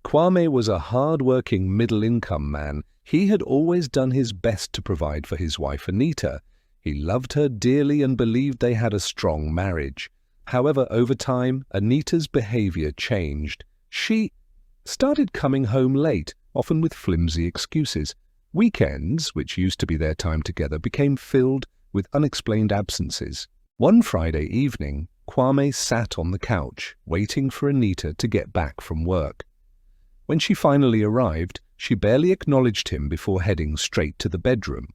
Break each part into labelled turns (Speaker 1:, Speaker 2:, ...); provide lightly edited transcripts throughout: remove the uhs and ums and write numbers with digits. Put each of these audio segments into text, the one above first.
Speaker 1: Kwame was a hard-working middle-income man. He had always done his best to provide for his wife Anita. He loved her dearly and believed they had a strong marriage. However, over time, Anita's behavior changed. She started coming home late, often with flimsy excuses. Weekends, which used to be their time together, became filled with unexplained absences. One Friday evening, Kwame sat on the couch, waiting for Anita to get back from work. When she finally arrived, she barely acknowledged him before heading straight to the bedroom.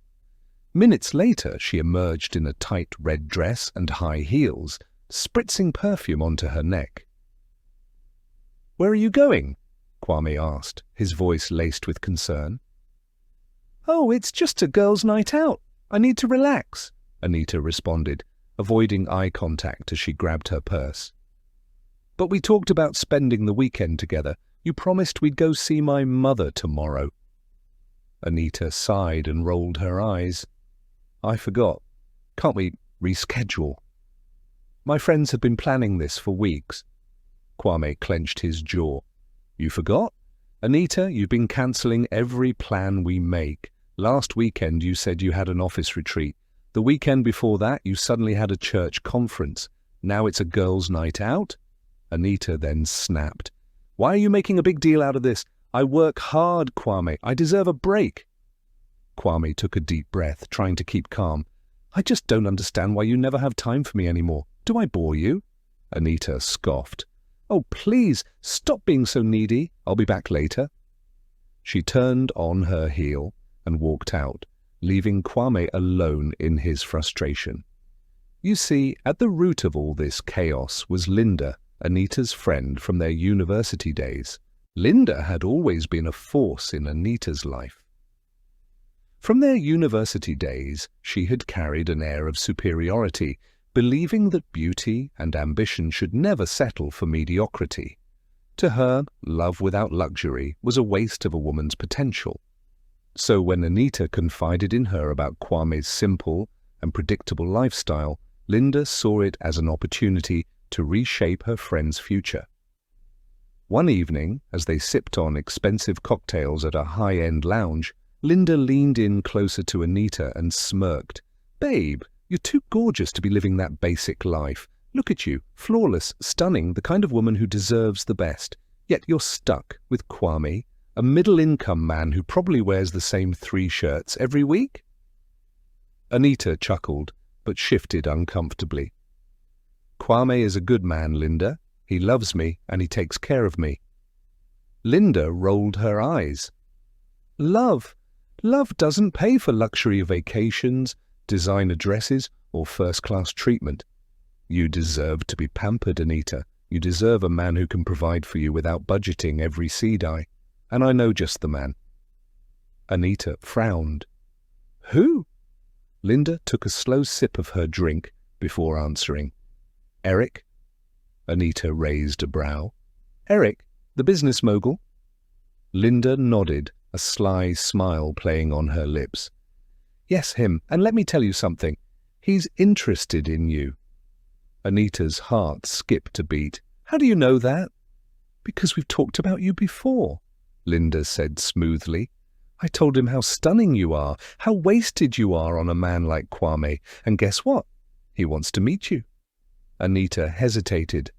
Speaker 1: Minutes later, she emerged in a tight red dress and high heels, spritzing perfume onto her neck. "Where are you going?" Kwame asked, his voice laced with concern. "Oh, it's just a girls' night out. I need to relax," Anita responded, avoiding eye contact as she grabbed her purse. "But we talked about spending the weekend together. You promised we'd go see my mother tomorrow." Anita sighed and rolled her eyes. "I forgot. Can't we reschedule?" "My friends have been planning this for weeks." Kwame clenched his jaw. "You forgot? Anita, you've been cancelling every plan we make. Last weekend you said you had an office retreat. The weekend before that you suddenly had a church conference. Now it's a girls' night out?" Anita then snapped. "Why are you making a big deal out of this? I work hard, Kwame. I deserve a break." Kwame took a deep breath, trying to keep calm. "I just don't understand why you never have time for me anymore. Do I bore you?" Anita scoffed. "Oh, please, stop being so needy. I'll be back later." She turned on her heel and walked out, leaving Kwame alone in his frustration. You see, at the root of all this chaos was Linda, Anita's friend from their university days. Linda had always been a force in Anita's life. From their university days, she had carried an air of superiority, believing that beauty and ambition should never settle for mediocrity. To her, love without luxury was a waste of a woman's potential. So when Anita confided in her about Kwame's simple and predictable lifestyle, Linda saw it as an opportunity to reshape her friend's future. One evening, as they sipped on expensive cocktails at a high-end lounge, Linda leaned in closer to Anita and smirked. "Babe, you're too gorgeous to be living that basic life. Look at you, flawless, stunning, the kind of woman who deserves the best. Yet you're stuck with Kwame, a middle-income man who probably wears the same 3 shirts every week?" Anita chuckled, but shifted uncomfortably. "Kwame is a good man, Linda. He loves me and he takes care of me." Linda rolled her eyes. Love doesn't pay for luxury vacations, designer dresses, or first-class treatment. You deserve to be pampered, Anita. You deserve a man who can provide for you without budgeting every seed eye. And I know just the man." Anita frowned. "Who?" Linda took a slow sip of her drink before answering. "Eric." Anita raised a brow. "Eric, the business mogul?" Linda nodded, a sly smile playing on her lips. "Yes, him. And let me tell you something. He's interested in you." Anita's heart skipped a beat. "How do you know that?" "Because we've talked about you before," Linda said smoothly. "I told him how stunning you are, how wasted you are on a man like Kwame, and guess what? He wants to meet you." Anita hesitated.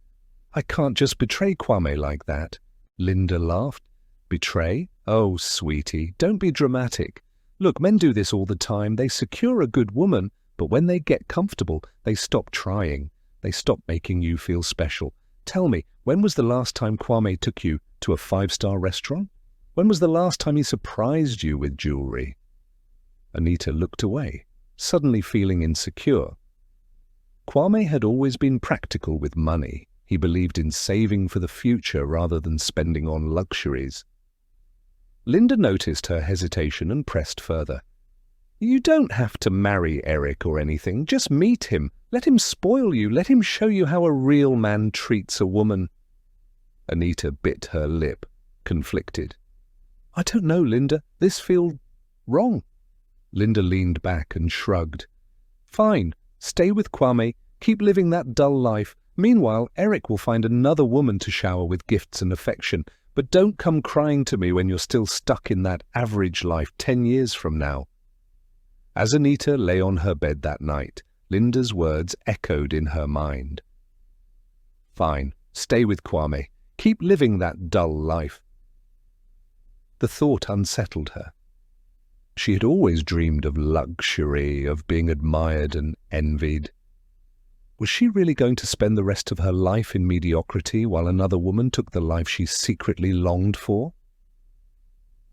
Speaker 1: "I can't just betray Kwame like that." Linda laughed. "Betray? Oh, sweetie, don't be dramatic. Look, men do this all the time. They secure a good woman, but when they get comfortable, they stop trying. They stop making you feel special. Tell me, when was the last time Kwame took you to a 5-star restaurant? When was the last time he surprised you with jewelry?" Anita looked away, suddenly feeling insecure. Kwame had always been practical with money. He believed in saving for the future rather than spending on luxuries. Linda noticed her hesitation and pressed further. "You don't have to marry Eric or anything. Just meet him. Let him spoil you. Let him show you how a real man treats a woman." Anita bit her lip, conflicted. "I don't know, Linda. This feels wrong." Linda leaned back and shrugged. "Fine. Stay with Kwame. Keep living that dull life. Meanwhile, Eric will find another woman to shower with gifts and affection. But don't come crying to me when you're still stuck in that average life 10 years from now." As Anita lay on her bed that night, Linda's words echoed in her mind. "Fine, stay with Kwame. Keep living that dull life." The thought unsettled her. She had always dreamed of luxury, of being admired and envied. Was she really going to spend the rest of her life in mediocrity while another woman took the life she secretly longed for?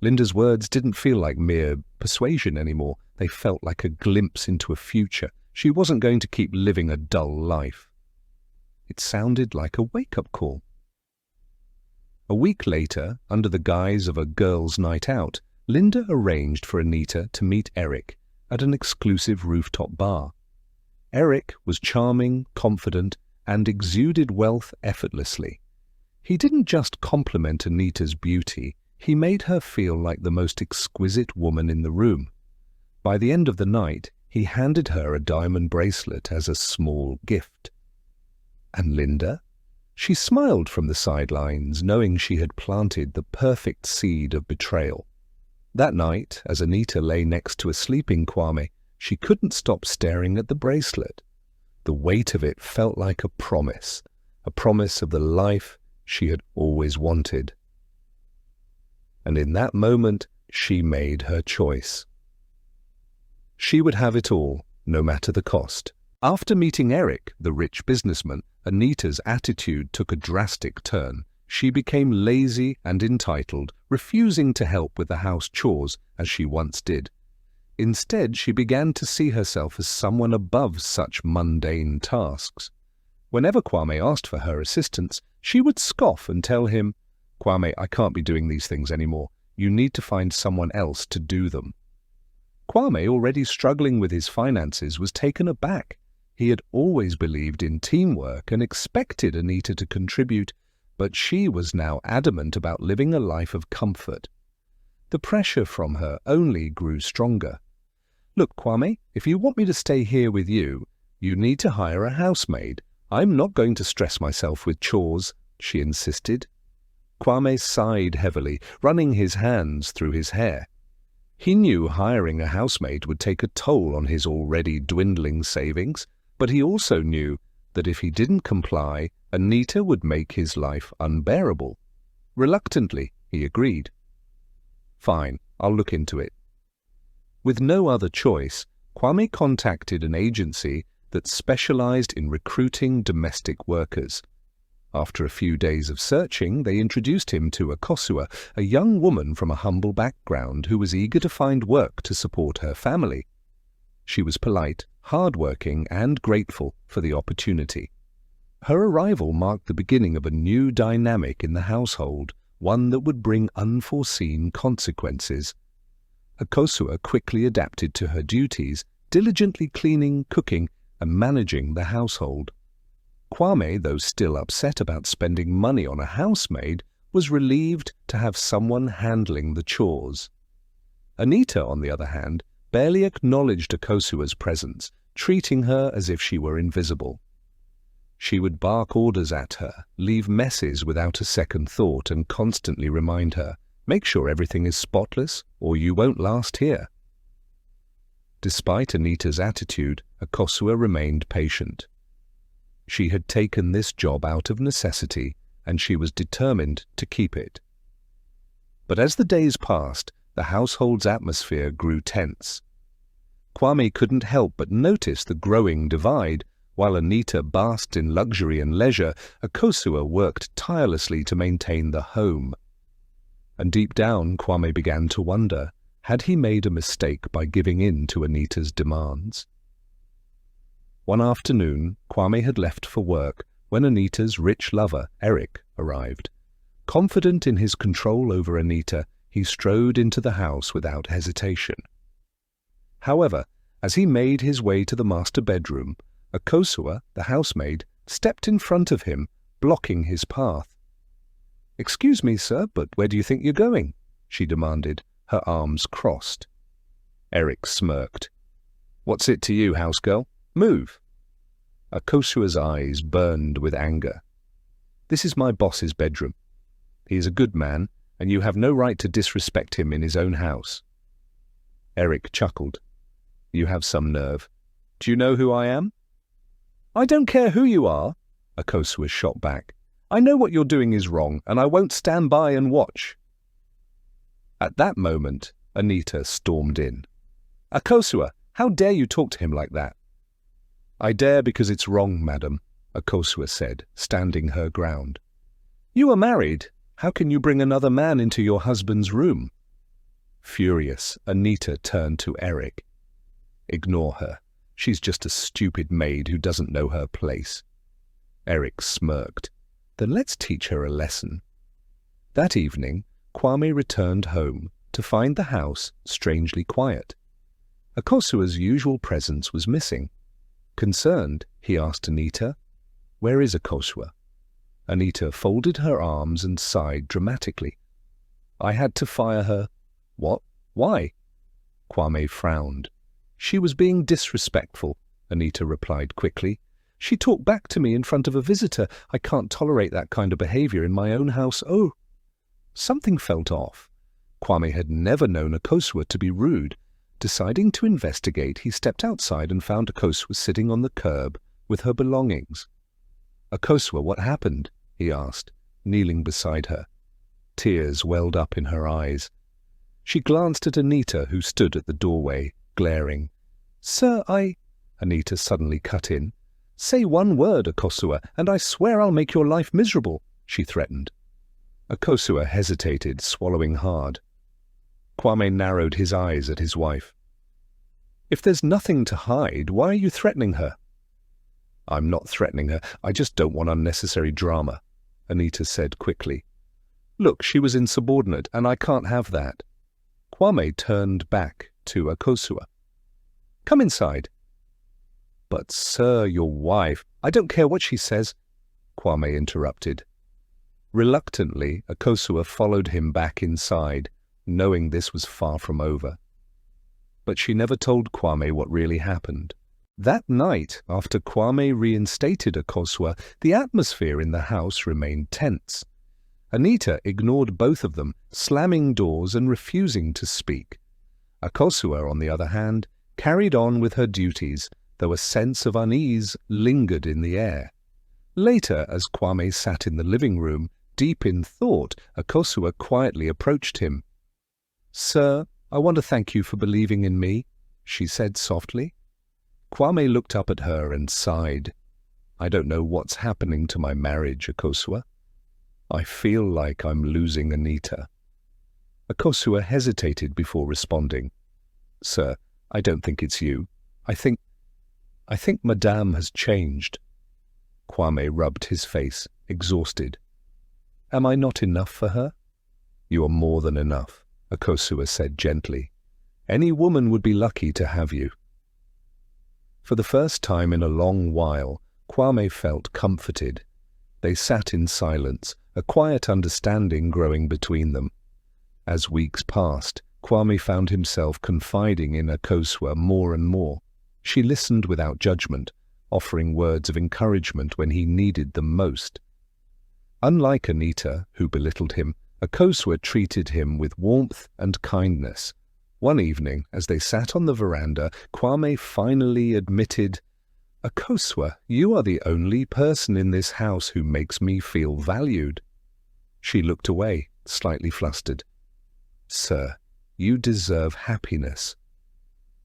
Speaker 1: Linda's words didn't feel like mere persuasion anymore. They felt like a glimpse into a future. She wasn't going to keep living a dull life. It sounded like a wake-up call. A week later, under the guise of a girls' night out, Linda arranged for Anita to meet Eric at an exclusive rooftop bar. Eric was charming, confident, and exuded wealth effortlessly. He didn't just compliment Anita's beauty, he made her feel like the most exquisite woman in the room. By the end of the night, he handed her a diamond bracelet as a small gift. And Linda? She smiled from the sidelines, knowing she had planted the perfect seed of betrayal. That night, as Anita lay next to a sleeping Kwame, she couldn't stop staring at the bracelet. The weight of it felt like a promise of the life she had always wanted. And in that moment, she made her choice. She would have it all, no matter the cost. After meeting Eric, the rich businessman, Anita's attitude took a drastic turn. She became lazy and entitled, refusing to help with the house chores as she once did. Instead, she began to see herself as someone above such mundane tasks. Whenever Kwame asked for her assistance, she would scoff and tell him, "Kwame, I can't be doing these things anymore. You need to find someone else to do them." Kwame, already struggling with his finances, was taken aback. He had always believed in teamwork and expected Anita to contribute, but she was now adamant about living a life of comfort. The pressure from her only grew stronger. "Look, Kwame, if you want me to stay here with you, you need to hire a housemaid. I'm not going to stress myself with chores," she insisted. Kwame sighed heavily, running his hands through his hair. He knew hiring a housemaid would take a toll on his already dwindling savings, but he also knew that if he didn't comply, Anita would make his life unbearable. Reluctantly, he agreed. "Fine, I'll look into it." With no other choice, Kwame contacted an agency that specialized in recruiting domestic workers. After a few days of searching, they introduced him to Akosua, a young woman from a humble background who was eager to find work to support her family. She was polite, hard-working, and grateful for the opportunity. Her arrival marked the beginning of a new dynamic in the household, one that would bring unforeseen consequences. Akosua quickly adapted to her duties, diligently cleaning, cooking, and managing the household. Kwame, though still upset about spending money on a housemaid, was relieved to have someone handling the chores. Anita, on the other hand, barely acknowledged Akosua's presence, treating her as if she were invisible. She would bark orders at her, leave messes without a second thought, and constantly remind her, "Make sure everything is spotless, or you won't last here." Despite Anita's attitude, Akosua remained patient. She had taken this job out of necessity, and she was determined to keep it. But as the days passed, the household's atmosphere grew tense. Kwame couldn't help but notice the growing divide. While Anita basked in luxury and leisure, Akosua worked tirelessly to maintain the home. And deep down, Kwame began to wonder, had he made a mistake by giving in to Anita's demands? One afternoon, Kwame had left for work when Anita's rich lover, Eric, arrived. Confident in his control over Anita, he strode into the house without hesitation. However, as he made his way to the master bedroom, Akosua, the housemaid, stepped in front of him, blocking his path. "Excuse me, sir, but where do you think you're going?" she demanded, her arms crossed. Eric smirked. "What's it to you, housegirl? Move!" Akosua's eyes burned with anger. "This is my boss's bedroom. He is a good man, and you have no right to disrespect him in his own house." Eric chuckled. "You have some nerve. Do you know who I am?" "I don't care who you are," Akosua shot back. "I know what you're doing is wrong, and I won't stand by and watch." At that moment, Anita stormed in. "Akosua, how dare you talk to him like that?" "I dare because it's wrong, madam," Akosua said, standing her ground. "You are married. How can you bring another man into your husband's room?" Furious, Anita turned to Eric. "Ignore her. She's just a stupid maid who doesn't know her place." Eric smirked. "Then let's teach her a lesson." That evening, Kwame returned home to find the house strangely quiet. Akosua's usual presence was missing. Concerned, he asked Anita, "Where is Akosua?" Anita folded her arms and sighed dramatically. "I had to fire her." "What? Why?" Kwame frowned. "She was being disrespectful," Anita replied quickly. "She talked back to me in front of a visitor. I can't tolerate that kind of behavior in my own house." Oh! Something felt off. Kwame had never known Akosua to be rude. Deciding to investigate, he stepped outside and found Akosua sitting on the curb with her belongings. "Akosua, what happened?" he asked, kneeling beside her. Tears welled up in her eyes. She glanced at Anita, who stood at the doorway, glaring. "Sir, Anita suddenly cut in. "Say one word, Akosua, and I swear I'll make your life miserable," she threatened. Akosua hesitated, swallowing hard. Kwame narrowed his eyes at his wife. "If there's nothing to hide, why are you threatening her?" "I'm not threatening her. I just don't want unnecessary drama," Anita said quickly. "Look, she was insubordinate, and I can't have that." Kwame turned back to Akosua. "Come inside." "But, sir, your wife—" "I don't care what she says," Kwame interrupted. Reluctantly, Akosua followed him back inside, knowing this was far from over. But she never told Kwame what really happened. That night, after Kwame reinstated Akosua, the atmosphere in the house remained tense. Anita ignored both of them, slamming doors and refusing to speak. Akosua, on the other hand, carried on with her duties, though a sense of unease lingered in the air. Later, as Kwame sat in the living room, deep in thought, Akosua quietly approached him. "Sir, I want to thank you for believing in me," she said softly. Kwame looked up at her and sighed. "I don't know what's happening to my marriage, Akosua. I feel like I'm losing Anita." Akosua hesitated before responding. "Sir, I don't think it's you. I think Madame has changed." Kwame rubbed his face, exhausted. "Am I not enough for her?" "You are more than enough," Akosua said gently. "Any woman would be lucky to have you." For the first time in a long while, Kwame felt comforted. They sat in silence, a quiet understanding growing between them. As weeks passed, Kwame found himself confiding in Akosua more and more. She listened without judgment, offering words of encouragement when he needed them most. Unlike Anita, who belittled him, Akosua treated him with warmth and kindness. One evening, as they sat on the veranda, Kwame finally admitted, "Akosua, you are the only person in this house who makes me feel valued." She looked away, slightly flustered. "Sir, you deserve happiness."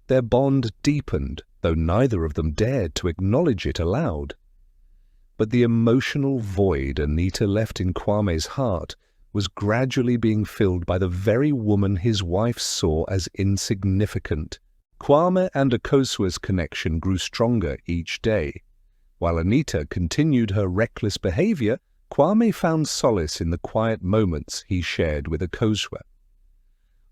Speaker 1: Their bond deepened, though neither of them dared to acknowledge it aloud. But the emotional void Anita left in Kwame's heart was gradually being filled by the very woman his wife saw as insignificant. Kwame and Akosua's connection grew stronger each day. While Anita continued her reckless behavior, Kwame found solace in the quiet moments he shared with Akosua.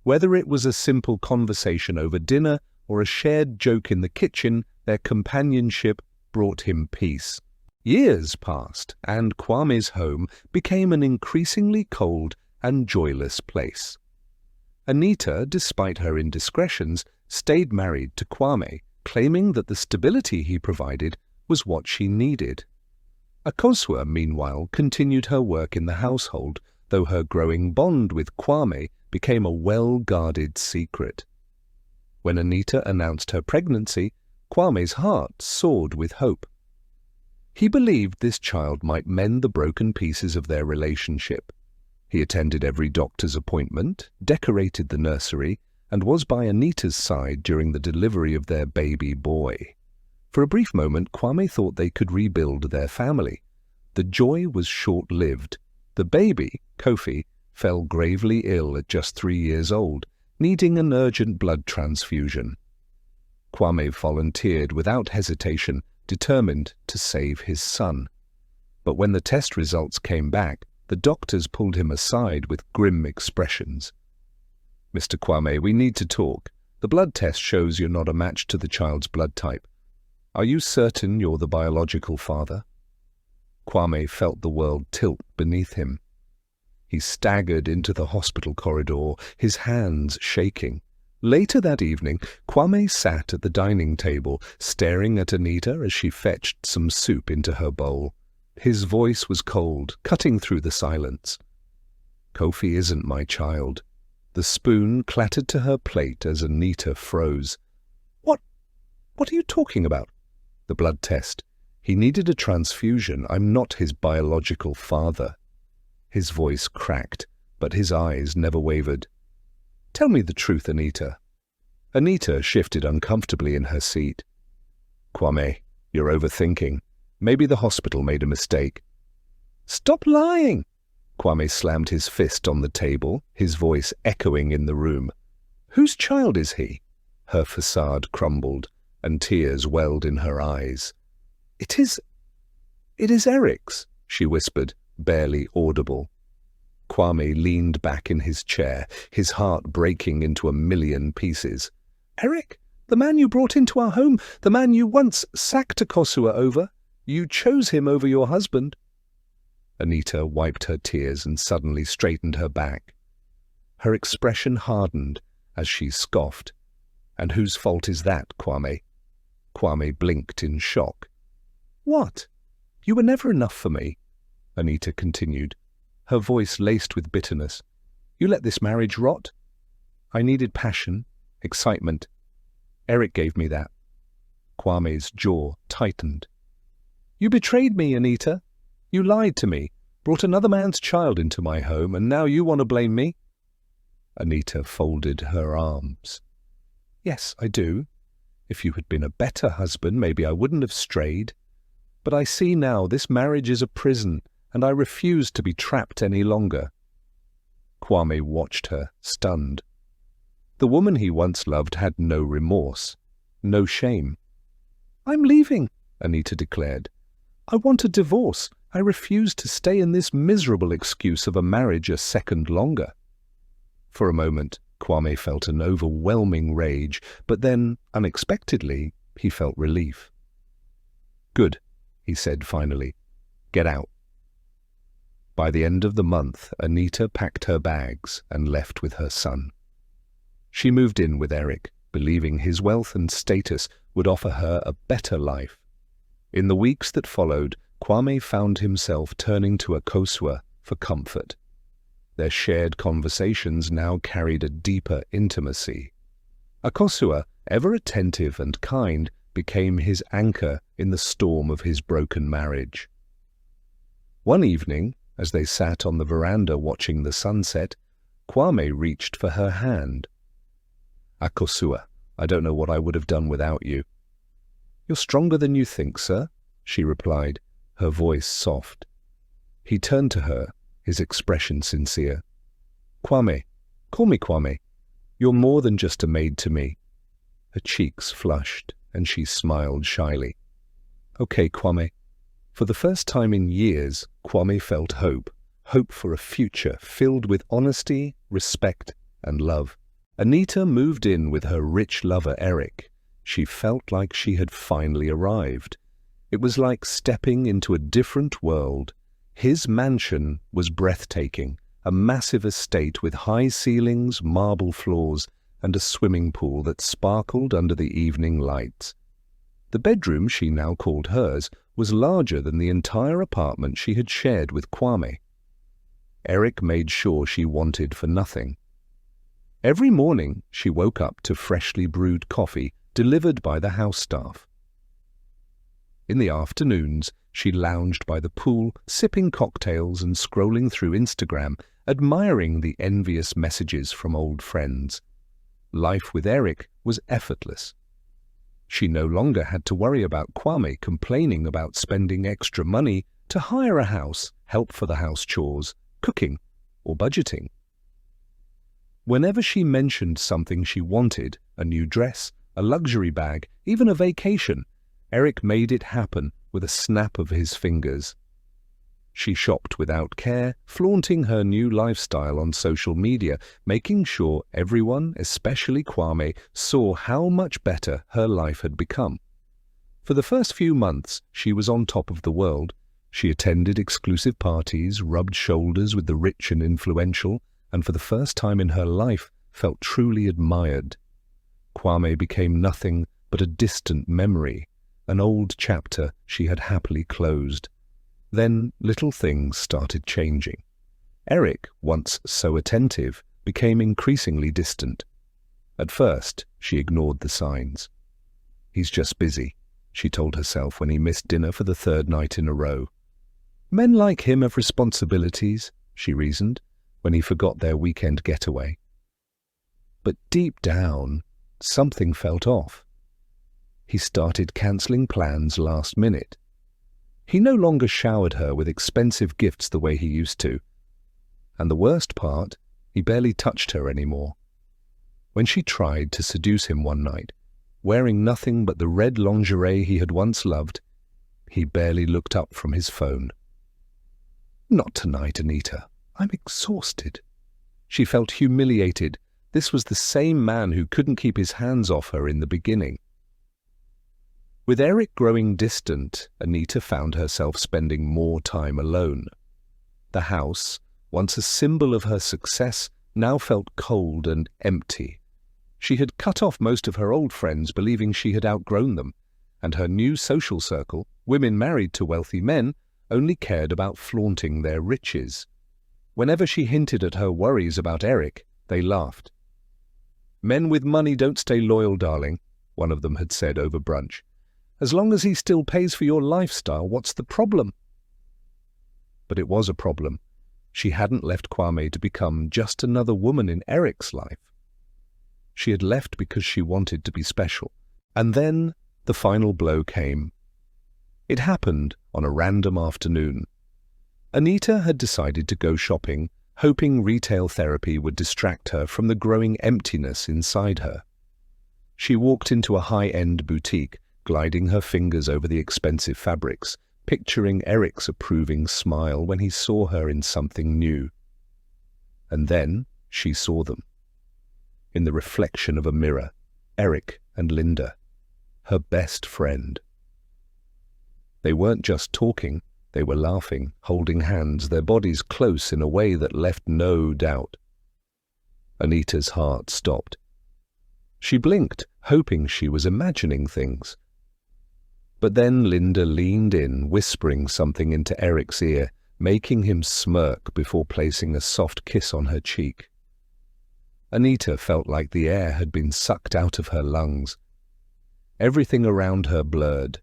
Speaker 1: Whether it was a simple conversation over dinner or a shared joke in the kitchen, their companionship brought him peace. Years passed, and Kwame's home became an increasingly cold and joyless place. Anita, despite her indiscretions, stayed married to Kwame, claiming that the stability he provided was what she needed. Akosua, meanwhile, continued her work in the household, though her growing bond with Kwame became a well-guarded secret. When Anita announced her pregnancy, Kwame's heart soared with hope. He believed this child might mend the broken pieces of their relationship. He attended every doctor's appointment, decorated the nursery, and was by Anita's side during the delivery of their baby boy. For a brief moment, Kwame thought they could rebuild their family. The joy was short-lived. The baby, Kofi, fell gravely ill at just 3 years old, needing an urgent blood transfusion. Kwame volunteered without hesitation, determined to save his son. But when the test results came back, the doctors pulled him aside with grim expressions. "Mr. Kwame, we need to talk. The blood test shows you're not a match to the child's blood type. Are you certain you're the biological father?" Kwame felt the world tilt beneath him. He staggered into the hospital corridor, his hands shaking. Later that evening, Kwame sat at the dining table, staring at Anita as she fetched some soup into her bowl. His voice was cold, cutting through the silence. "Kofi isn't my child." The spoon clattered to her plate as Anita froze. What are you talking about?" "The blood test. He needed a transfusion. I'm not his biological father." His voice cracked, but his eyes never wavered. "Tell me the truth, Anita." Anita shifted uncomfortably in her seat. "Kwame, you're overthinking. Maybe the hospital made a mistake." "Stop lying!" Kwame slammed his fist on the table, his voice echoing in the room. "Whose child is he?" Her facade crumbled, and tears welled in her eyes. It is Eric's," she whispered, barely audible. Kwame leaned back in his chair, his heart breaking into a million pieces. "Eric? The man you brought into our home, the man you once sacked a Kosua over. You chose him over your husband." Anita wiped her tears and suddenly straightened her back. Her expression hardened as she scoffed. "And whose fault is that, Kwame?" Kwame blinked in shock. "What? You were never enough for me," Anita continued, her voice laced with bitterness. "You let this marriage rot. I needed passion, excitement. Eric gave me that." Kwame's jaw tightened. "You betrayed me, Anita. You lied to me, brought another man's child into my home, and now you want to blame me?" Anita folded her arms. "Yes, I do. If you had been a better husband, maybe I wouldn't have strayed. But I see now this marriage is a prison, and I refuse to be trapped any longer." Kwame watched her, stunned. The woman he once loved had no remorse, no shame. "I'm leaving," Anita declared. "I want a divorce. I refuse to stay in this miserable excuse of a marriage a second longer." For a moment, Kwame felt an overwhelming rage, but then, unexpectedly, he felt relief. "Good," he said finally. "Get out." By the end of the month, Anita packed her bags and left with her son. She moved in with Eric, believing his wealth and status would offer her a better life. In the weeks that followed, Kwame found himself turning to a Kosua for comfort. Their shared conversations now carried a deeper intimacy. A Kosua, ever attentive and kind, became his anchor in the storm of his broken marriage. One evening, as they sat on the veranda watching the sunset, Kwame reached for her hand. "Akosua, I don't know what I would have done without you." "You're stronger than you think, sir," she replied, her voice soft. He turned to her, his expression sincere. "Kwame, call me Kwame. You're more than just a maid to me." Her cheeks flushed, and she smiled shyly. "Okay, Kwame." For the first time in years, Kwame felt hope for a future filled with honesty, respect, and love. Anita moved in with her rich lover Eric. She felt like she had finally arrived. It was like stepping into a different world. His mansion was breathtaking, a massive estate with high ceilings, marble floors, and a swimming pool that sparkled under the evening lights. The bedroom she now called hers was larger than the entire apartment she had shared with Kwame. Eric made sure she wanted for nothing. Every morning she woke up to freshly brewed coffee delivered by the house staff. In the afternoons, she lounged by the pool, sipping cocktails and scrolling through Instagram, admiring the envious messages from old friends. Life with Eric was effortless. She no longer had to worry about Kwame complaining about spending extra money to hire a house, help for the house chores, cooking, or budgeting. Whenever she mentioned something she wanted, a new dress, a luxury bag, even a vacation, Eric made it happen with a snap of his fingers. She shopped without care, flaunting her new lifestyle on social media, making sure everyone, especially Kwame, saw how much better her life had become. For the first few months, she was on top of the world. She attended exclusive parties, rubbed shoulders with the rich and influential, and for the first time in her life felt truly admired. Kwame became nothing but a distant memory, an old chapter she had happily closed. Then little things started changing. Eric, once so attentive, became increasingly distant. At first, she ignored the signs. "He's just busy," she told herself when he missed dinner for the third night in a row. "Men like him have responsibilities," she reasoned, when he forgot their weekend getaway. But deep down, something felt off. He started cancelling plans last minute. He no longer showered her with expensive gifts the way he used to. And the worst part, he barely touched her anymore. When she tried to seduce him one night, wearing nothing but the red lingerie he had once loved, he barely looked up from his phone. "Not tonight, Anita. I'm exhausted." She felt humiliated. This was the same man who couldn't keep his hands off her in the beginning. With Eric growing distant, Anita found herself spending more time alone. The house, once a symbol of her success, now felt cold and empty. She had cut off most of her old friends, believing she had outgrown them, and her new social circle, women married to wealthy men, only cared about flaunting their riches. Whenever she hinted at her worries about Eric, they laughed. "Men with money don't stay loyal, darling," one of them had said over brunch. "As long as he still pays for your lifestyle, what's the problem?" But it was a problem. She hadn't left Kwame to become just another woman in Eric's life. She had left because she wanted to be special. And then the final blow came. It happened on a random afternoon. Anita had decided to go shopping, hoping retail therapy would distract her from the growing emptiness inside her. She walked into a high-end boutique, gliding her fingers over the expensive fabrics, picturing Eric's approving smile when he saw her in something new. And then she saw them. In the reflection of a mirror, Eric and Linda, her best friend. They weren't just talking, they were laughing, holding hands, their bodies close in a way that left no doubt. Anita's heart stopped. She blinked, hoping she was imagining things. But then Linda leaned in, whispering something into Eric's ear, making him smirk before placing a soft kiss on her cheek. Anita felt like the air had been sucked out of her lungs. Everything around her blurred.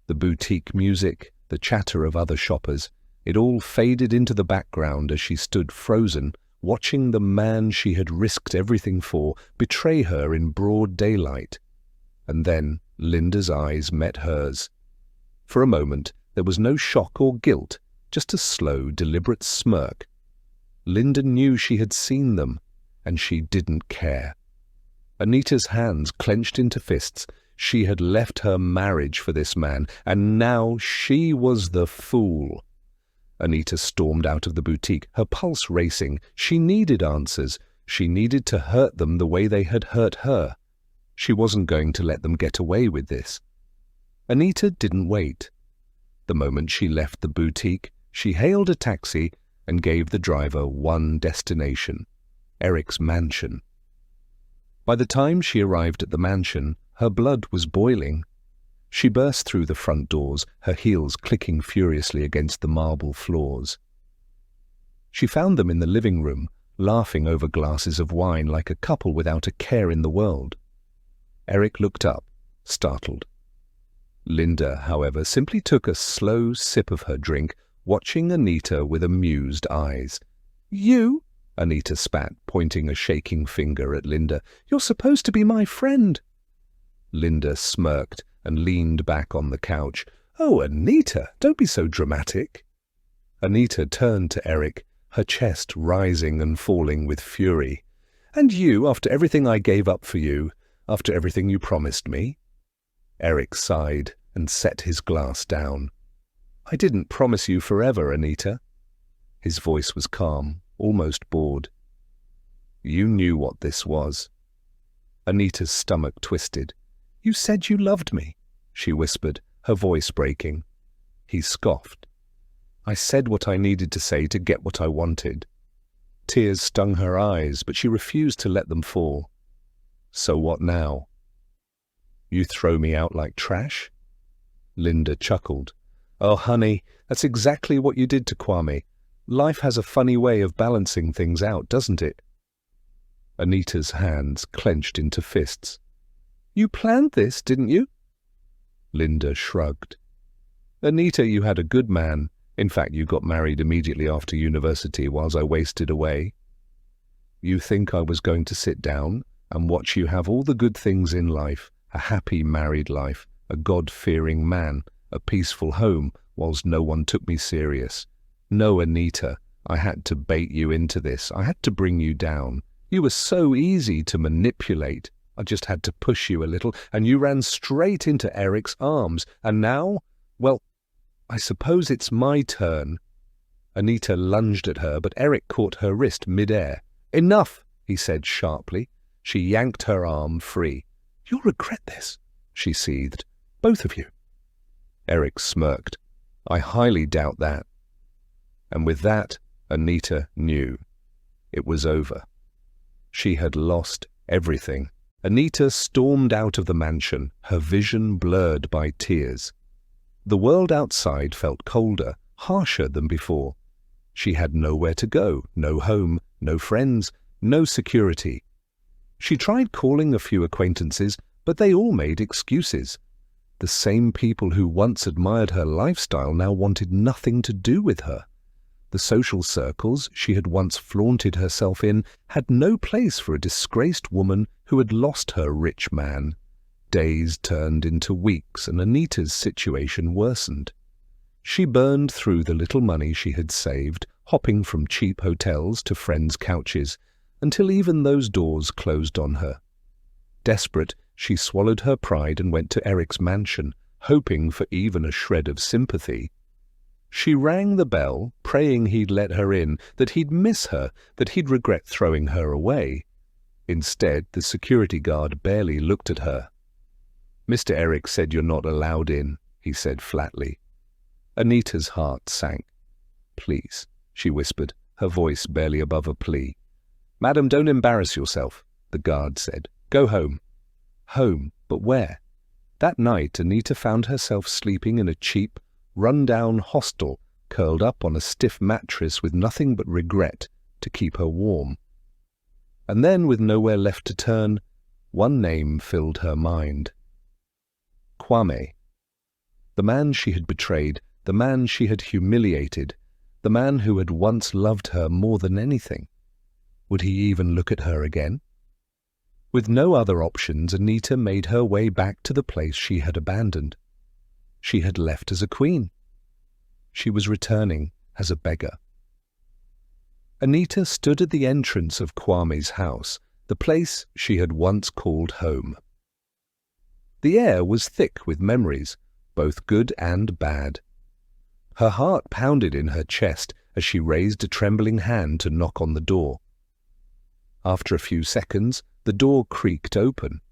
Speaker 1: The boutique music, the chatter of other shoppers, it all faded into the background as she stood frozen, watching the man she had risked everything for betray her in broad daylight. And then Linda's eyes met hers. For a moment, there was no shock or guilt, just a slow, deliberate smirk. Linda knew she had seen them, and she didn't care. Anita's hands clenched into fists. She had left her marriage for this man, and now she was the fool. Anita stormed out of the boutique, her pulse racing. She needed answers. She needed to hurt them the way they had hurt her. She wasn't going to let them get away with this. Anita didn't wait. The moment she left the boutique, she hailed a taxi and gave the driver one destination: Eric's mansion. By the time she arrived at the mansion, her blood was boiling. She burst through the front doors, her heels clicking furiously against the marble floors. She found them in the living room, laughing over glasses of wine like a couple without a care in the world. Eric looked up, startled. Linda, however, simply took a slow sip of her drink, watching Anita with amused eyes. "You?" Anita spat, pointing a shaking finger at Linda. "You're supposed to be my friend." Linda smirked and leaned back on the couch. "Oh, Anita, don't be so dramatic." Anita turned to Eric, her chest rising and falling with fury. "And you, after everything I gave up for you, after everything you promised me?" Eric sighed and set his glass down. "I didn't promise you forever, Anita." His voice was calm, almost bored. "You knew what this was." Anita's stomach twisted. "You said you loved me," she whispered, her voice breaking. He scoffed. "I said what I needed to say to get what I wanted." Tears stung her eyes, but she refused to let them fall. "So what now?" "You throw me out like trash?" Linda chuckled. "Oh, honey, that's exactly what you did to Kwame. Life has a funny way of balancing things out, doesn't it?" Anita's hands clenched into fists. "You planned this, didn't you?" Linda shrugged. "Anita, you had a good man. In fact, you got married immediately after university whilst I wasted away. You think I was going to sit down and watch you have all the good things in life, a happy married life, a God-fearing man, a peaceful home, whilst no one took me serious? No, Anita, I had to bait you into this. I had to bring you down. You were so easy to manipulate. I just had to push you a little, and you ran straight into Eric's arms. And now, well, I suppose it's my turn." Anita lunged at her, but Eric caught her wrist mid-air. "Enough," he said sharply. She yanked her arm free. "You'll regret this," she seethed. "Both of you." Eric smirked. "I highly doubt that." And with that, Anita knew. It was over. She had lost everything. Anita stormed out of the mansion, her vision blurred by tears. The world outside felt colder, harsher than before. She had nowhere to go, no home, no friends, no security. She tried calling a few acquaintances, but they all made excuses. The same people who once admired her lifestyle now wanted nothing to do with her. The social circles she had once flaunted herself in had no place for a disgraced woman who had lost her rich man. Days turned into weeks, and Anita's situation worsened. She burned through the little money she had saved, hopping from cheap hotels to friends' couches, until even those doors closed on her. Desperate, she swallowed her pride and went to Eric's mansion, hoping for even a shred of sympathy. She rang the bell, praying he'd let her in, that he'd miss her, that he'd regret throwing her away. Instead, the security guard barely looked at her. "Mr. Eric said you're not allowed in," he said flatly. Anita's heart sank. "Please," she whispered, her voice barely above a plea. "Madam, don't embarrass yourself," the guard said. "Go home." Home, but where? That night, Anita found herself sleeping in a cheap, run-down hostel, curled up on a stiff mattress with nothing but regret to keep her warm. And then, with nowhere left to turn, one name filled her mind. Kwame. The man she had betrayed, the man she had humiliated, the man who had once loved her more than anything. Would he even look at her again? With no other options, Anita made her way back to the place she had abandoned. She had left as a queen. She was returning as a beggar. Anita stood at the entrance of Kwame's house, the place she had once called home. The air was thick with memories, both good and bad. Her heart pounded in her chest as she raised a trembling hand to knock on the door. After a few seconds, the door creaked open.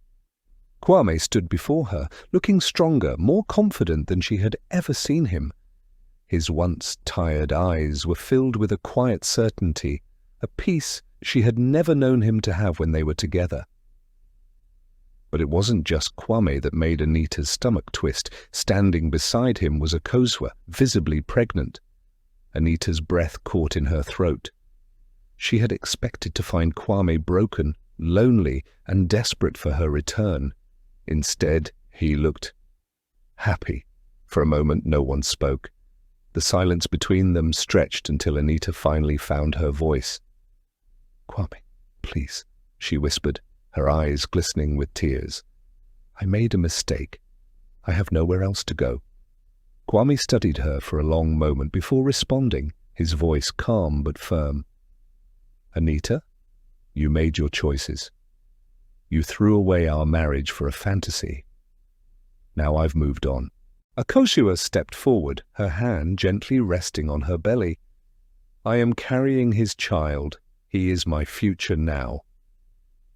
Speaker 1: Kwame stood before her, looking stronger, more confident than she had ever seen him. His once tired eyes were filled with a quiet certainty, a peace she had never known him to have when they were together. But it wasn't just Kwame that made Anita's stomach twist. Standing beside him was Akosua, visibly pregnant. Anita's breath caught in her throat. She had expected to find Kwame broken, lonely, and desperate for her return. Instead, he looked happy. For a moment, no one spoke. The silence between them stretched until Anita finally found her voice. "Kwame, please," she whispered, her eyes glistening with tears. "I made a mistake. I have nowhere else to go." Kwame studied her for a long moment before responding, his voice calm but firm. "Anita, you made your choices. You threw away our marriage for a fantasy. Now I've moved on." Akosua stepped forward, her hand gently resting on her belly. "I am carrying his child. He is my future now."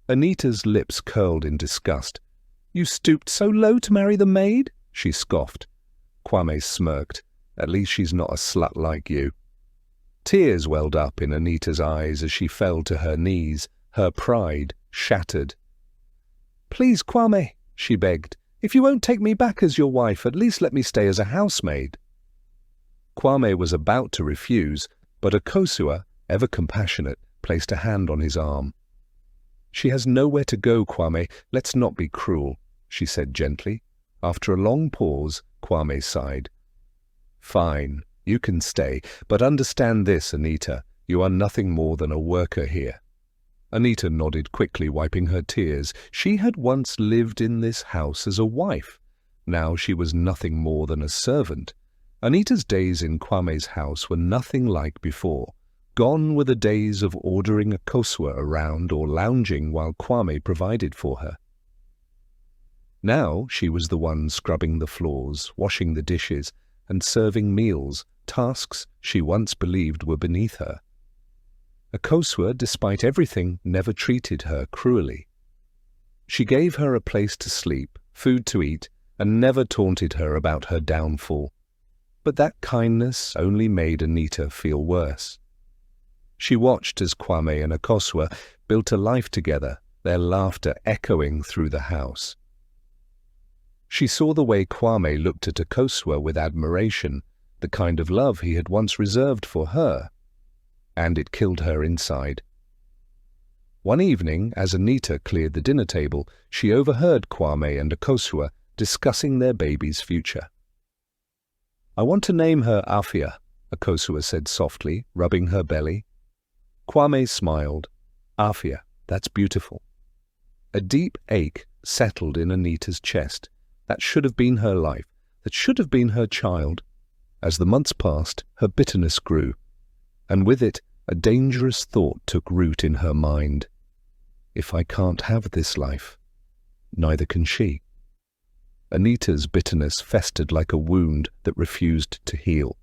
Speaker 1: Anita's lips curled in disgust. "You stooped so low to marry the maid?" she scoffed. Kwame smirked. "At least she's not a slut like you." Tears welled up in Anita's eyes as she fell to her knees, her pride shattered. "Please, Kwame," she begged. "If you won't take me back as your wife, at least let me stay as a housemaid." Kwame was about to refuse, but Akosua, ever compassionate, placed a hand on his arm. "She has nowhere to go, Kwame. Let's not be cruel," she said gently. After a long pause, Kwame sighed. "Fine, you can stay, but understand this, Anita. You are nothing more than a worker here." Anita nodded quickly, wiping her tears. She had once lived in this house as a wife. Now she was nothing more than a servant. Anita's days in Kwame's house were nothing like before. Gone were the days of ordering Akosua around or lounging while Kwame provided for her. Now she was the one scrubbing the floors, washing the dishes, and serving meals, tasks she once believed were beneath her. Akosua, despite everything, never treated her cruelly. She gave her a place to sleep, food to eat, and never taunted her about her downfall. But that kindness only made Anita feel worse. She watched as Kwame and Akosua built a life together, their laughter echoing through the house. She saw the way Kwame looked at Akosua with admiration, the kind of love he had once reserved for her, and it killed her inside. One evening, as Anita cleared the dinner table, she overheard Kwame and Akosua discussing their baby's future. "I want to name her Afia," Akosua said softly, rubbing her belly. Kwame smiled. "Afia, that's beautiful." A deep ache settled in Anita's chest. That should have been her life. That should have been her child. As the months passed, her bitterness grew, and with it, a dangerous thought took root in her mind. If I can't have this life, neither can she. Anita's bitterness festered like a wound that refused to heal.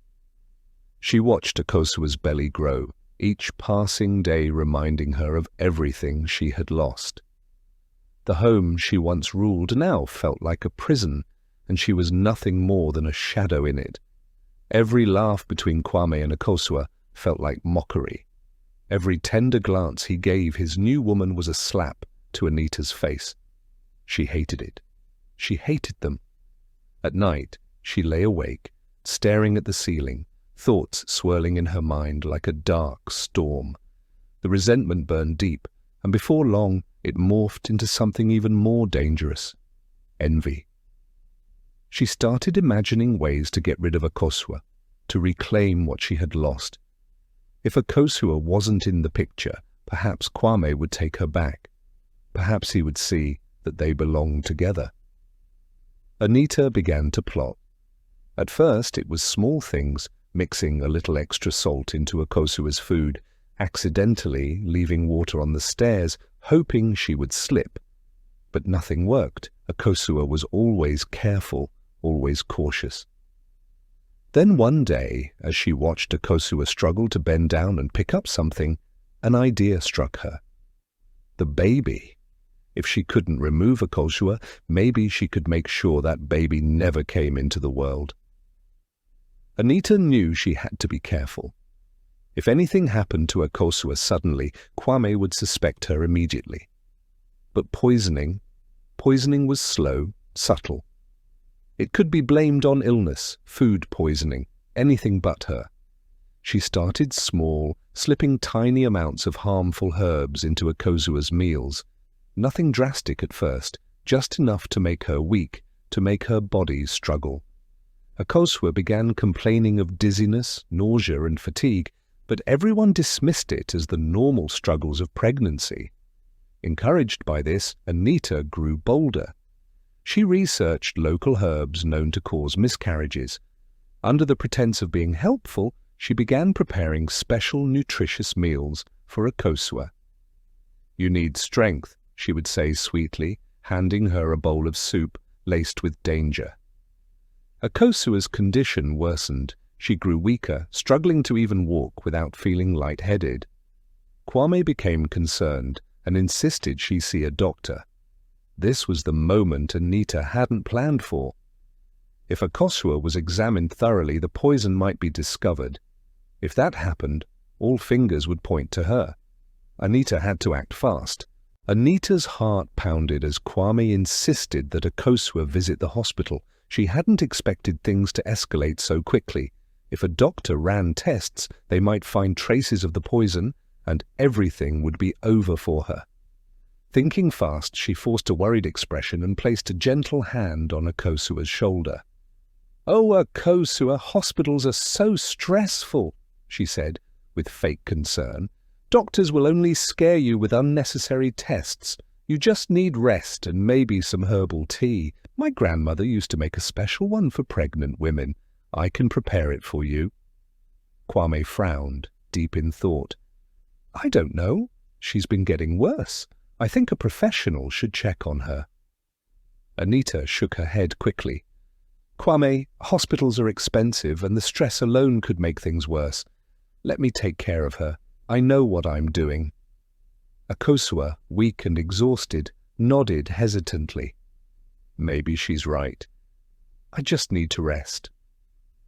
Speaker 1: She watched Akosua's belly grow, each passing day reminding her of everything she had lost. The home she once ruled now felt like a prison, and she was nothing more than a shadow in it. Every laugh between Kwame and Akosua felt like mockery. Every tender glance he gave his new woman was a slap to Anita's face. She hated it. She hated them. At night, she lay awake, staring at the ceiling, thoughts swirling in her mind like a dark storm. The resentment burned deep, and before long it morphed into something even more dangerous: envy. She started imagining ways to get rid of Akosua, to reclaim what she had lost. If Akosua wasn't in the picture, perhaps Kwame would take her back. Perhaps he would see that they belonged together. Anita began to plot. At first it was small things, mixing a little extra salt into Akosua's food, accidentally leaving water on the stairs, hoping she would slip. But nothing worked. Akosua was always careful, always cautious. Then one day, as she watched Akosua struggle to bend down and pick up something, an idea struck her. The baby. If she couldn't remove Akosua, maybe she could make sure that baby never came into the world. Anita knew she had to be careful. If anything happened to Akosua suddenly, Kwame would suspect her immediately. But poisoning was slow, subtle. It could be blamed on illness, food poisoning, anything but her. She started small, slipping tiny amounts of harmful herbs into Akosua's meals. Nothing drastic at first, just enough to make her weak, to make her body struggle. Akosua began complaining of dizziness, nausea and fatigue, but everyone dismissed it as the normal struggles of pregnancy. Encouraged by this, Anita grew bolder. She researched local herbs known to cause miscarriages. Under the pretense of being helpful, she began preparing special nutritious meals for Akosua. "You need strength," she would say sweetly, handing her a bowl of soup laced with danger. Akosua's condition worsened. She grew weaker, struggling to even walk without feeling lightheaded. Kwame became concerned and insisted she see a doctor. This was the moment Anita hadn't planned for. If Akosua was examined thoroughly, the poison might be discovered. If that happened, all fingers would point to her. Anita had to act fast. Anita's heart pounded as Kwame insisted that Akosua visit the hospital. She hadn't expected things to escalate so quickly. If a doctor ran tests, they might find traces of the poison, and everything would be over for her. Thinking fast, she forced a worried expression and placed a gentle hand on Akosua's shoulder. "Oh, Akosua, hospitals are so stressful," she said, with fake concern. "Doctors will only scare you with unnecessary tests. You just need rest and maybe some herbal tea. My grandmother used to make a special one for pregnant women. I can prepare it for you." Kwame frowned, deep in thought. "I don't know. She's been getting worse. I think a professional should check on her." Anita shook her head quickly. "Kwame, hospitals are expensive and the stress alone could make things worse. Let me take care of her. I know what I'm doing." Akosua, weak and exhausted, nodded hesitantly. "Maybe she's right. I just need to rest."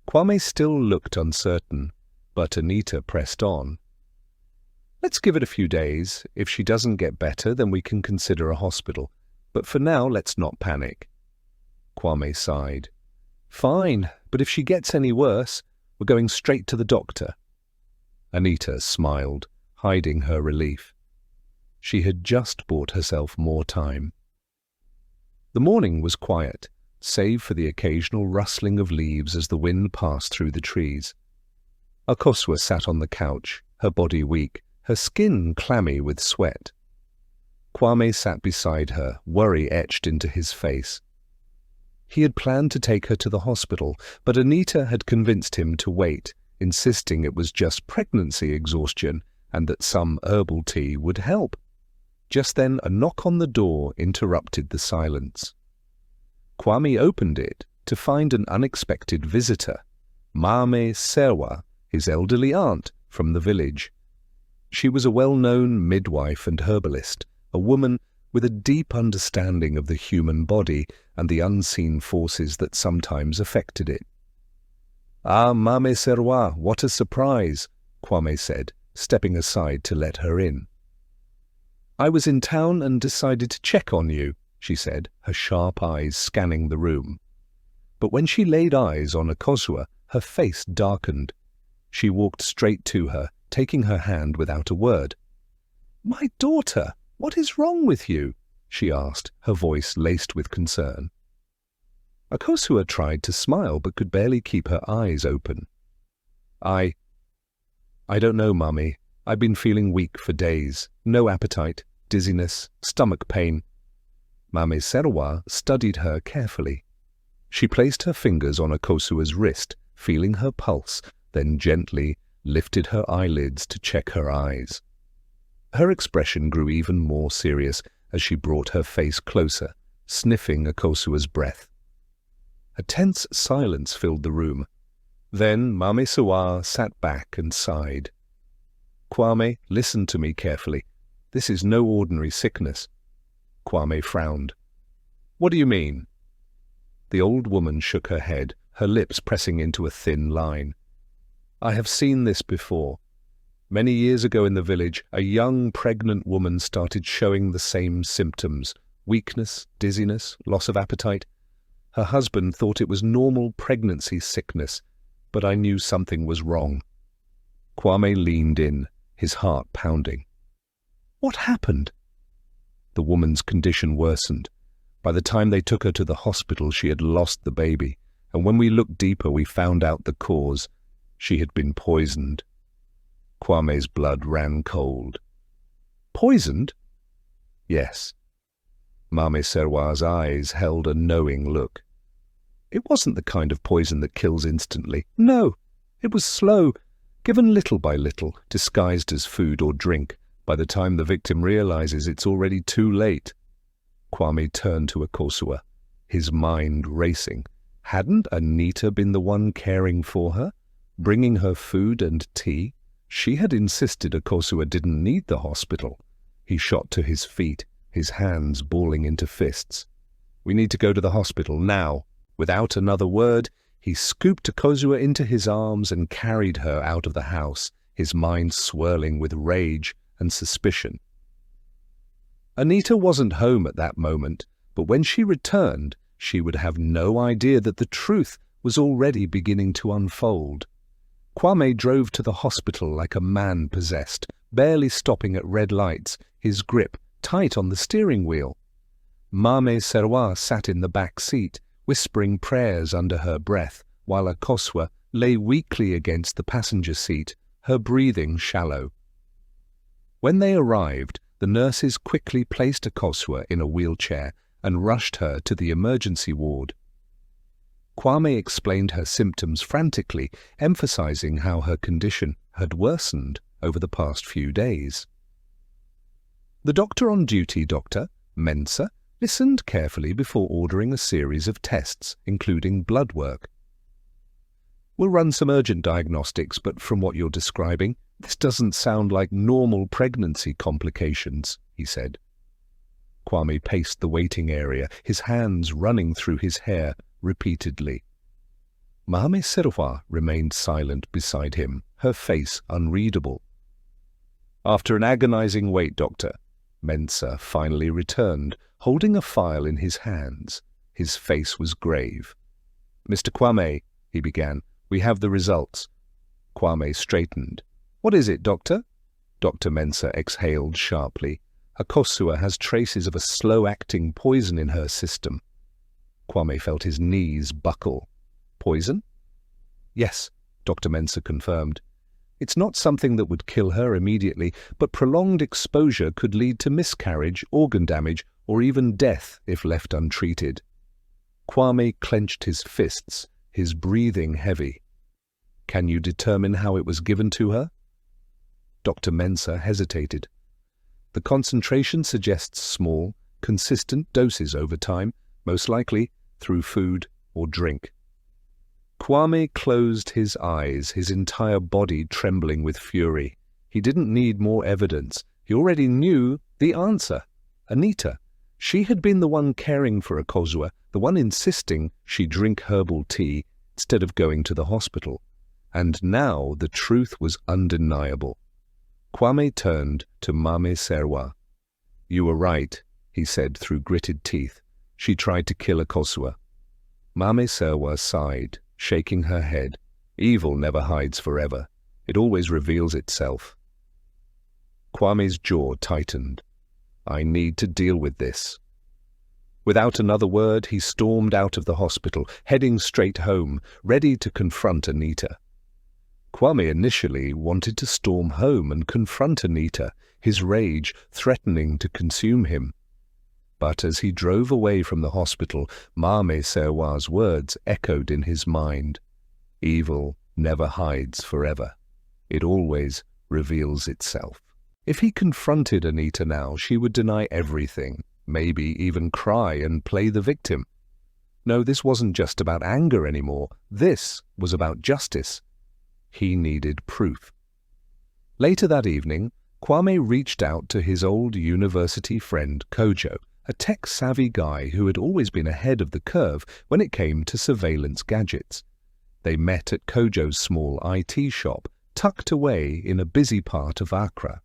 Speaker 1: Kwame still looked uncertain, but Anita pressed on. "Let's give it a few days. If she doesn't get better, then we can consider a hospital. But for now, let's not panic." Kwame sighed. "Fine, but if she gets any worse, we're going straight to the doctor." Anita smiled, hiding her relief. She had just bought herself more time. The morning was quiet, save for the occasional rustling of leaves as the wind passed through the trees. Akosua sat on the couch, her body weak, her skin clammy with sweat. Kwame sat beside her, worry etched into his face. He had planned to take her to the hospital, but Anita had convinced him to wait, insisting it was just pregnancy exhaustion and that some herbal tea would help. Just then a knock on the door interrupted the silence. Kwame opened it to find an unexpected visitor, Mame Serwa, his elderly aunt from the village. She was a well-known midwife and herbalist, a woman with a deep understanding of the human body and the unseen forces that sometimes affected it. "Ah, Mame Serwa, what a surprise," Kwame said, stepping aside to let her in. "I was in town and decided to check on you," she said, her sharp eyes scanning the room. But when she laid eyes on Akosua, her face darkened. She walked straight to her, taking her hand without a word. "My daughter, what is wrong with you?" she asked, her voice laced with concern. Akosua tried to smile but could barely keep her eyes open. I don't know, Mummy. I've been feeling weak for days. No appetite, dizziness, stomach pain." Mame Serwa studied her carefully. She placed her fingers on Akosua's wrist, feeling her pulse, then gently lifted her eyelids to check her eyes. Her expression grew even more serious as she brought her face closer, sniffing Akosua's breath. A tense silence filled the room. Then Mame Serwa sat back and sighed. "Kwame, listen to me carefully. This is no ordinary sickness." Kwame frowned. "What do you mean?" The old woman shook her head, her lips pressing into a thin line. "I have seen this before. Many years ago in the village, a young pregnant woman started showing the same symptoms: weakness, dizziness, loss of appetite. Her husband thought it was normal pregnancy sickness, but I knew something was wrong. Kwame leaned in, his heart pounding. What happened? The woman's condition worsened. By the time they took her to the hospital, she had lost the baby, and when we looked deeper, we found out the cause. She had been poisoned. Kwame's blood ran cold. Poisoned? Yes. Mame Serwa's eyes held a knowing look. It wasn't the kind of poison that kills instantly. No, it was slow, given little by little, disguised as food or drink. By the time the victim realizes it's already too late. Kwame turned to Akosua, his mind racing. Hadn't Anita been the one caring for her, bringing her food and tea? She had insisted Akosua didn't need the hospital. He shot to his feet, his hands balling into fists. We need to go to the hospital now. Without another word, he scooped Akosua into his arms and carried her out of the house, his mind swirling with rage and suspicion. Anita wasn't home at that moment, but when she returned, she would have no idea that the truth was already beginning to unfold. Kwame drove to the hospital like a man possessed, barely stopping at red lights, his grip tight on the steering wheel. Mame Serwa sat in the back seat, whispering prayers under her breath, while Akosua lay weakly against the passenger seat, her breathing shallow. When they arrived, the nurses quickly placed Akosua in a wheelchair and rushed her to the emergency ward. Kwame explained her symptoms frantically, emphasizing how her condition had worsened over the past few days. The doctor on duty, Dr. Mensah, listened carefully before ordering a series of tests, including blood work. We'll run some urgent diagnostics, but from what you're describing, this doesn't sound like normal pregnancy complications, he said. Kwame paced the waiting area, his hands running through his hair repeatedly. Mame Serwa remained silent beside him, her face unreadable. After an agonizing wait, Doctor, Mensah finally returned, holding a file in his hands. His face was grave. Mr. Kwame, he began, we have the results. Kwame straightened. What is it, Doctor? Dr. Mensah exhaled sharply. Akosua has traces of a slow-acting poison in her system. Kwame felt his knees buckle. Poison? Yes, Dr. Mensah confirmed. It's not something that would kill her immediately, but prolonged exposure could lead to miscarriage, organ damage, or even death if left untreated. Kwame clenched his fists, his breathing heavy. Can you determine how it was given to her? Dr. Mensah hesitated. The concentration suggests small, consistent doses over time, most likely through food or drink. Kwame closed his eyes, his entire body trembling with fury. He didn't need more evidence. He already knew the answer. Anita. She had been the one caring for Akosua, the one insisting she drink herbal tea instead of going to the hospital. And now the truth was undeniable. Kwame turned to Mame Serwa. You were right, he said through gritted teeth. She tried to kill Akosua. Mame Serwa sighed, shaking her head. Evil never hides forever. It always reveals itself. Kwame's jaw tightened. I need to deal with this. Without another word, he stormed out of the hospital, heading straight home, ready to confront Anita. Kwame initially wanted to storm home and confront Anita, his rage threatening to consume him. But as he drove away from the hospital, Mame Serwa's words echoed in his mind. Evil never hides forever. It always reveals itself. If he confronted Anita now, she would deny everything, maybe even cry and play the victim. No, this wasn't just about anger anymore. This was about justice. He needed proof. Later that evening, Kwame reached out to his old university friend Kojo, a tech-savvy guy who had always been ahead of the curve when it came to surveillance gadgets. They met at Kojo's small IT shop, tucked away in a busy part of Accra.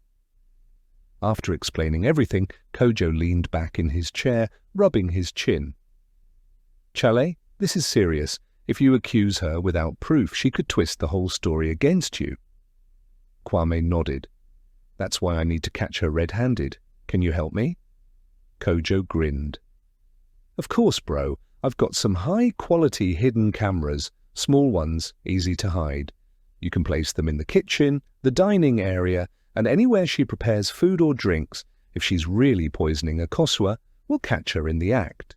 Speaker 1: After explaining everything, Kojo leaned back in his chair, rubbing his chin. Chale, this is serious. If you accuse her without proof, she could twist the whole story against you. Kwame nodded. That's why I need to catch her red-handed. Can you help me? Kojo grinned. Of course, bro. I've got some high-quality hidden cameras, small ones, easy to hide. You can place them in the kitchen, the dining area, and anywhere she prepares food or drinks. If she's really poisoning a Kosua, we'll catch her in the act.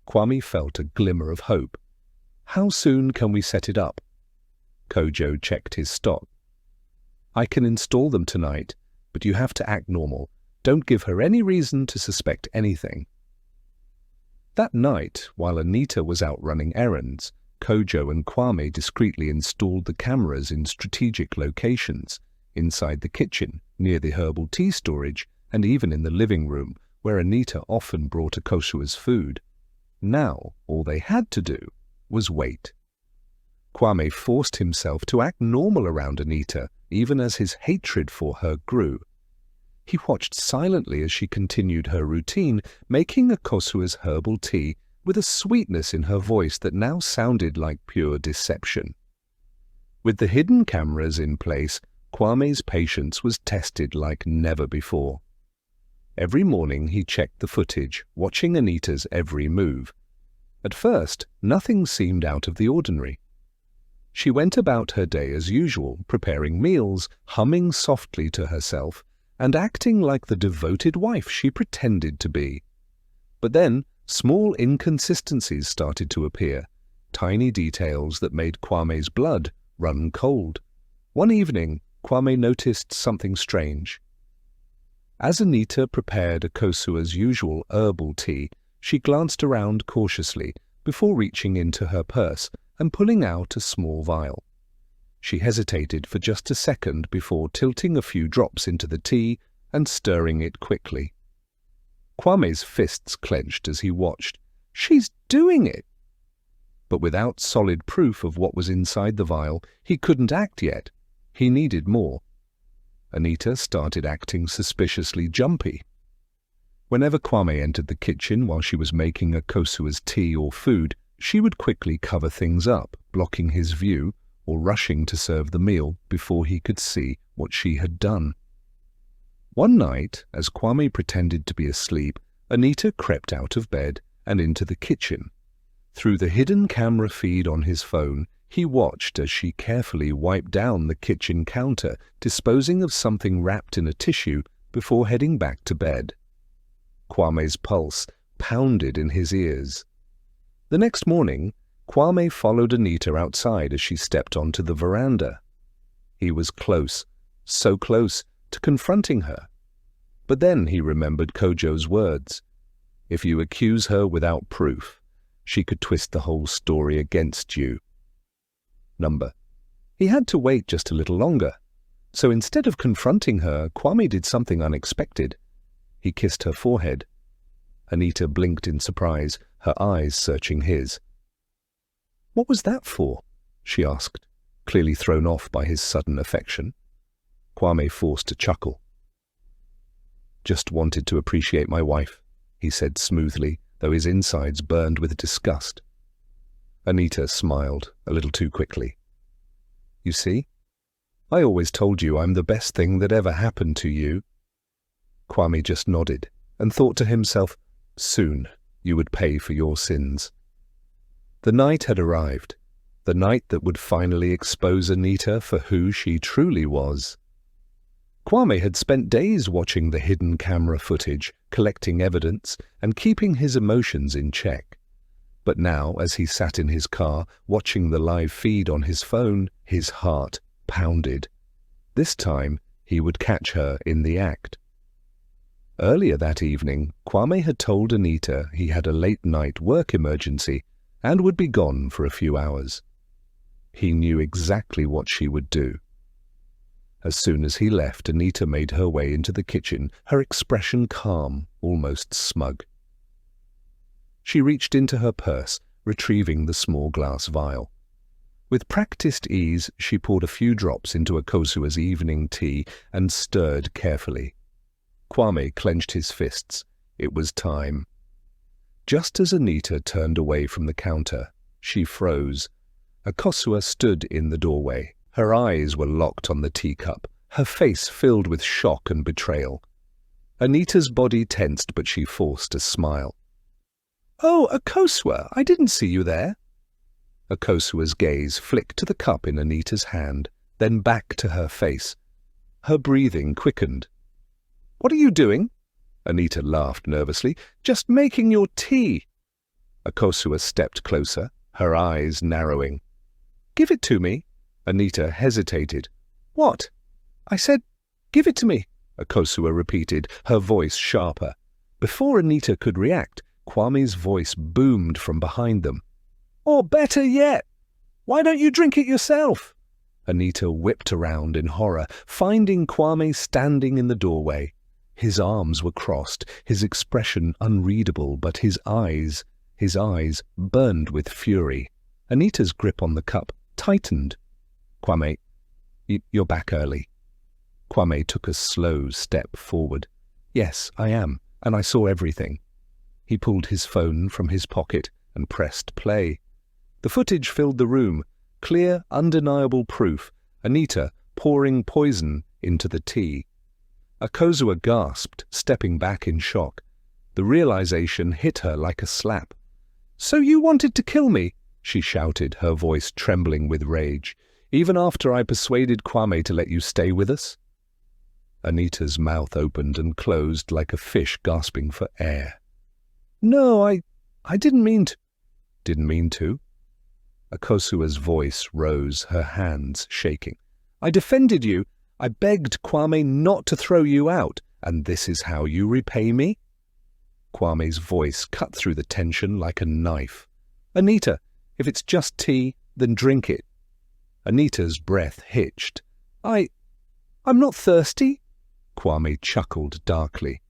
Speaker 1: Kwame felt a glimmer of hope. How soon can we set it up? Kojo checked his stock. I can install them tonight, but you have to act normal. Don't give her any reason to suspect anything. That night, while Anita was out running errands, Kojo and Kwame discreetly installed the cameras in strategic locations, inside the kitchen, near the herbal tea storage, and even in the living room, where Anita often brought a Kosua's food. Now, all they had to do was wait. Kwame forced himself to act normal around Anita, even as his hatred for her grew. He watched silently as she continued her routine, making a Kosua's herbal tea with a sweetness in her voice that now sounded like pure deception. With the hidden cameras in place, Kwame's patience was tested like never before. Every morning he checked the footage, watching Anita's every move. At first, nothing seemed out of the ordinary. She went about her day as usual, preparing meals, humming softly to herself, and acting like the devoted wife she pretended to be. But then, small inconsistencies started to appear, tiny details that made Kwame's blood run cold. One evening, Kwame noticed something strange. As Anita prepared a Kosua's usual herbal tea, she glanced around cautiously before reaching into her purse and pulling out a small vial. She hesitated for just a second before tilting a few drops into the tea and stirring it quickly. Kwame's fists clenched as he watched. She's doing it! But without solid proof of what was inside the vial, he couldn't act yet. He needed more. Anita started acting suspiciously jumpy. Whenever Kwame entered the kitchen while she was making a Kosua's tea or food, she would quickly cover things up, blocking his view or rushing to serve the meal before he could see what she had done. One night, as Kwame pretended to be asleep, Anita crept out of bed and into the kitchen. Through the hidden camera feed on his phone, he watched as she carefully wiped down the kitchen counter, disposing of something wrapped in a tissue before heading back to bed. Kwame's pulse pounded in his ears. The next morning, Kwame followed Anita outside as she stepped onto the veranda. He was close, so close, to confronting her. But then he remembered Kojo's words. If you accuse her without proof, she could twist the whole story against you. He had to wait just a little longer. So instead of confronting her, Kwame did something unexpected. He kissed her forehead. Anita blinked in surprise, her eyes searching his. "What was that for?" she asked, clearly thrown off by his sudden affection. Kwame forced a chuckle. "Just wanted to appreciate my wife," he said smoothly, though his insides burned with disgust. Anita smiled, a little too quickly. "You see? I always told you I'm the best thing that ever happened to you." Kwame just nodded and thought to himself, soon you would pay for your sins. The night had arrived, the night that would finally expose Anita for who she truly was. Kwame had spent days watching the hidden camera footage, collecting evidence, and keeping his emotions in check. But now, as he sat in his car, watching the live feed on his phone, his heart pounded. This time, he would catch her in the act. Earlier that evening, Kwame had told Anita he had a late-night work emergency and would be gone for a few hours. He knew exactly what she would do. As soon as he left, Anita made her way into the kitchen, her expression calm, almost smug. She reached into her purse, retrieving the small glass vial. With practiced ease, she poured a few drops into a Kosua's evening tea and stirred carefully. Kwame clenched his fists. It was time. Just as Anita turned away from the counter, she froze. A Kosua stood in the doorway, Her eyes were locked on the teacup, her face filled with shock and betrayal. Anita's body tensed, but she forced a smile. "Oh, Akosua, I didn't see you there." Akosua's gaze flicked to the cup in Anita's hand, then back to her face. Her breathing quickened. "What are you doing?" Anita laughed nervously. "Just making your tea." Akosua stepped closer, her eyes narrowing. "Give it to me." Anita hesitated. "What?" "I said, give it to me," Akosua repeated, her voice sharper. Before Anita could react, Kwame's voice boomed from behind them. "Or better yet, why don't you drink it yourself?" Anita whipped around in horror, finding Kwame standing in the doorway. His arms were crossed, his expression unreadable, but his eyes burned with fury. Anita's grip on the cup tightened. "Kwame, you're back early." Kwame took a slow step forward. "Yes, I am, and I saw everything." He pulled his phone from his pocket and pressed play. The footage filled the room, clear, undeniable proof, Anita pouring poison into the tea. Akosua gasped, stepping back in shock. The realization hit her like a slap. "So you wanted to kill me?" she shouted, her voice trembling with rage. "Even after I persuaded Kwame to let you stay with us?" Anita's mouth opened and closed like a fish gasping for air. "No, I didn't mean to." "Didn't mean to?" Akosua's voice rose, her hands shaking. "I defended you. I begged Kwame not to throw you out, and this is how you repay me?" Kwame's voice cut through the tension like a knife. "Anita, if it's just tea, then drink it." Anita's breath hitched. I'm not thirsty." Kwame chuckled darkly.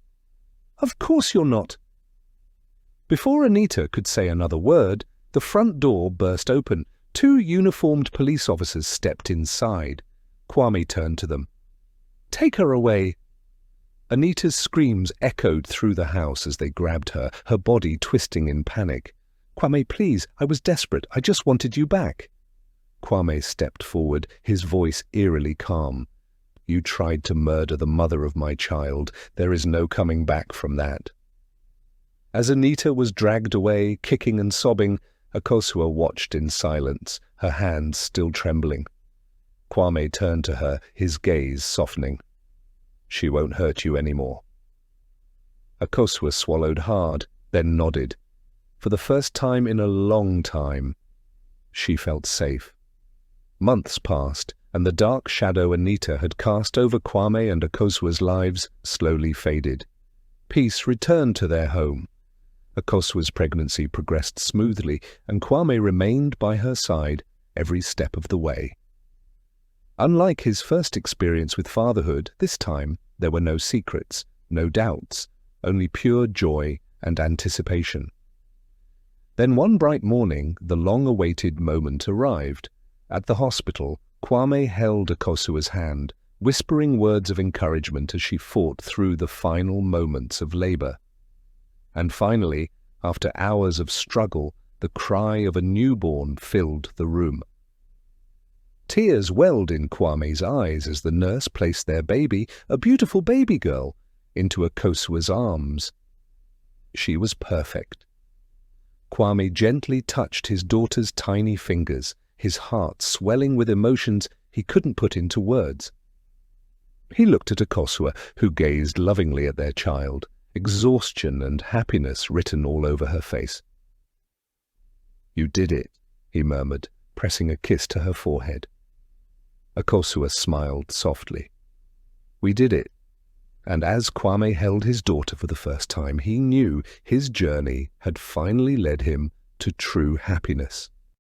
Speaker 1: "Of course you're not." Before Anita could say another word, the front door burst open. 2 uniformed police officers stepped inside. Kwame turned to them. "Take her away." Anita's screams echoed through the house as they grabbed her, her body twisting in panic. "Kwame, please, I was desperate. I just wanted you back." Kwame stepped forward, his voice eerily calm. "You tried to murder the mother of my child. There is no coming back from that." As Anita was dragged away, kicking and sobbing, Akosua watched in silence, her hands still trembling. Kwame turned to her, his gaze softening. "She won't hurt you anymore." Akosua swallowed hard, then nodded. For the first time in a long time, she felt safe. Months passed, and the dark shadow Anita had cast over Kwame and Akosua's lives slowly faded. Peace returned to their home. Akosua's pregnancy progressed smoothly, and Kwame remained by her side every step of the way. Unlike his first experience with fatherhood, this time there were no secrets, no doubts, only pure joy and anticipation. Then one bright morning, the long-awaited moment arrived. At the hospital, Kwame held Akosua's hand, whispering words of encouragement as she fought through the final moments of labor. And finally, after hours of struggle, the cry of a newborn filled the room. Tears welled in Kwame's eyes as the nurse placed their baby, a beautiful baby girl, into Akosua's arms. She was perfect. Kwame gently touched his daughter's tiny fingers, his heart swelling with emotions he couldn't put into words. He looked at Akosua, who gazed lovingly at their child, exhaustion and happiness written all over her face. "You did it," he murmured, pressing a kiss to her forehead. Akosua smiled softly. "We did it." And as Kwame held his daughter for the first time, he knew his journey had finally led him to true happiness.